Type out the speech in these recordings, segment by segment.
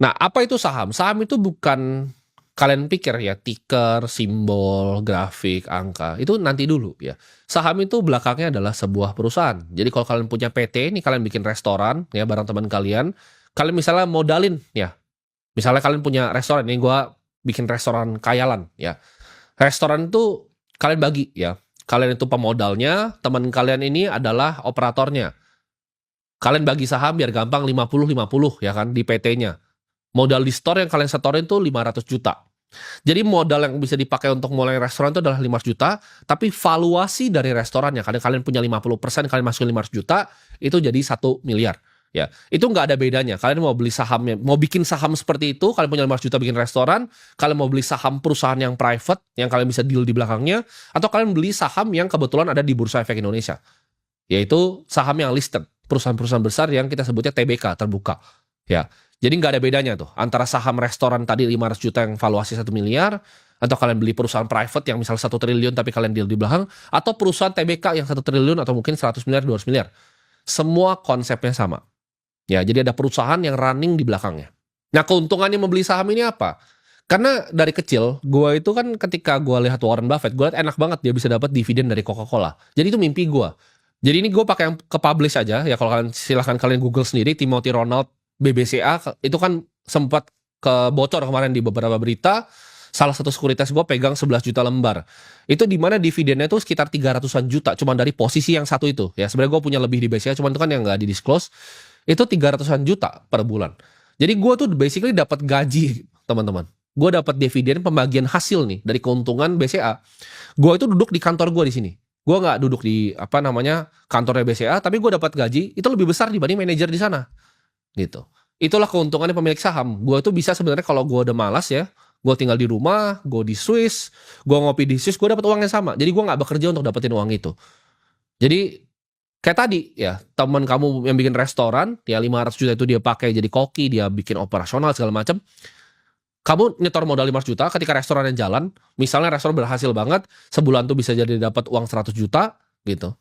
Nah, apa itu saham? Saham itu bukan kalian pikir ya, ticker, simbol, grafik, angka, itu nanti dulu ya. Saham itu belakangnya adalah sebuah perusahaan. Jadi kalau kalian punya PT, ini kalian bikin restoran ya bareng teman kalian misalnya modalin ya. Misalnya kalian punya restoran, ini gua bikin restoran Kayalan ya. Restoran itu kalian bagi ya. Kalian itu pemodalnya, teman kalian ini adalah operatornya. Kalian bagi saham biar gampang 50-50 ya kan di PT-nya. Modal di store yang kalian setorin tuh 500 juta. Jadi modal yang bisa dipakai untuk mulai restoran itu adalah 500 juta, tapi valuasi dari restorannya, kadang kalian punya 50%, kalian masukin 500 juta, itu jadi 1 miliar. Ya, itu nggak ada bedanya. Kalian mau beli sahamnya, mau bikin saham seperti itu, kalian punya 500 juta bikin restoran, kalian mau beli saham perusahaan yang private, yang kalian bisa deal di belakangnya, atau kalian beli saham yang kebetulan ada di Bursa Efek Indonesia. Yaitu saham yang listed, perusahaan-perusahaan besar yang kita sebutnya TBK, terbuka. Ya, jadi nggak ada bedanya tuh antara saham restoran tadi 500 juta yang valuasi 1 miliar, atau kalian beli perusahaan private yang misal 1 triliun tapi kalian deal di belakang, atau perusahaan TBK yang 1 triliun atau mungkin 100 miliar, 200 miliar. Semua konsepnya sama. Ya, jadi ada perusahaan yang running di belakangnya. Nah, keuntungannya membeli saham ini apa? Karena dari kecil, gue itu kan ketika gue lihat Warren Buffett, gue lihat enak banget dia bisa dapat dividen dari Coca-Cola. Jadi itu mimpi gue. Jadi ini gue pakai yang ke publish aja ya, kalau kalian silahkan kalian Google sendiri Timothy Ronald BBCA, itu kan sempat kebocor kemarin di beberapa berita. Salah satu sekuritas gue pegang 11 juta lembar. Itu dimana dividennya itu sekitar 300-an juta, cuma dari posisi yang satu itu. Ya sebenarnya gue punya lebih di BCA, cuman itu kan yang nggak di disclose. Itu 300-an juta per bulan. Jadi gue tuh basically dapat gaji, teman-teman. Gue dapat dividen pembagian hasil nih dari keuntungan BCA. Gue itu duduk di kantor gue di sini. Gue nggak duduk di kantornya BCA, tapi gue dapat gaji itu lebih besar dibanding manajer di sana. Gitu. Itulah keuntungannya pemilik saham. Gue tuh bisa sebenarnya kalau gue udah malas ya, gue tinggal di rumah, gue di Swiss, gue ngopi di Swiss, gue dapat uang yang sama. Jadi gue nggak bekerja untuk dapetin uang itu. Jadi kayak tadi ya, teman kamu yang bikin restoran, ya 500 juta itu dia pakai jadi koki, dia bikin operasional segala macam. Kamu nyetor modal 500 juta ketika restorannya jalan, misalnya restoran berhasil banget, sebulan tuh bisa jadi dapat uang 100 juta gitu.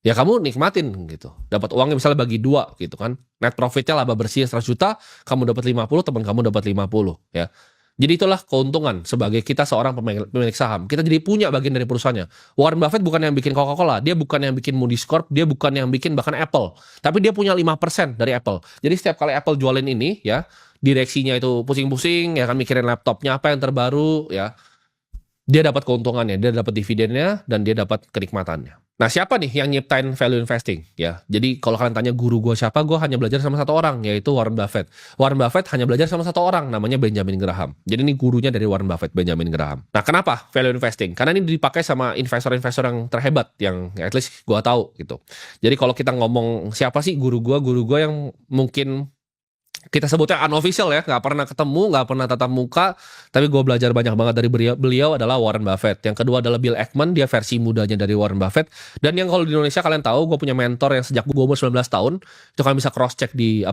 Ya kamu nikmatin gitu. Dapat uangnya misalnya bagi 2 gitu kan. Net profitnya laba bersih 100 juta, kamu dapat 50, teman kamu dapat 50 ya. Jadi itulah keuntungan sebagai kita seorang pemilik saham. Kita jadi punya bagian dari perusahaannya. Warren Buffett bukan yang bikin Coca-Cola, dia bukan yang bikin Moody's Corp, dia bukan yang bikin bahkan Apple. Tapi dia punya 5% dari Apple. Jadi setiap kali Apple jualin ini ya, direksinya itu pusing-pusing ya kan, mikirin laptopnya apa yang terbaru ya. Dia dapat keuntungannya, dia dapat dividennya, dan dia dapat kenikmatannya. Nah, siapa nih yang nyiptain value investing? Ya, jadi kalau kalian tanya guru gue siapa, gue hanya belajar sama satu orang, yaitu Warren Buffett. Warren Buffett hanya belajar sama satu orang, namanya Benjamin Graham. Jadi ini gurunya dari Warren Buffett, Benjamin Graham. Nah, kenapa value investing? Karena ini dipakai sama investor-investor yang terhebat, yang at least gue tahu gitu. Jadi kalau kita ngomong siapa sih guru gue yang mungkin kita sebutnya unofficial ya, nggak pernah ketemu, nggak pernah tatap muka, tapi gue belajar banyak banget dari beliau adalah Warren Buffett. Yang kedua adalah Bill Ackman, dia versi mudanya dari Warren Buffett. Dan yang kalau di Indonesia kalian tahu, gue punya mentor yang sejak gue umur 19 tahun, itu kalian bisa cross check di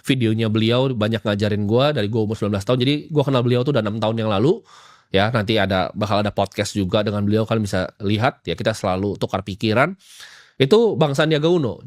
videonya beliau, banyak ngajarin gue dari gue umur 19 tahun. Jadi gue kenal beliau tuh udah 6 tahun yang lalu. Ya, nanti bakal ada podcast juga dengan beliau, kalian bisa lihat ya, kita selalu tukar pikiran. Itu Bang Sandiaga Uno.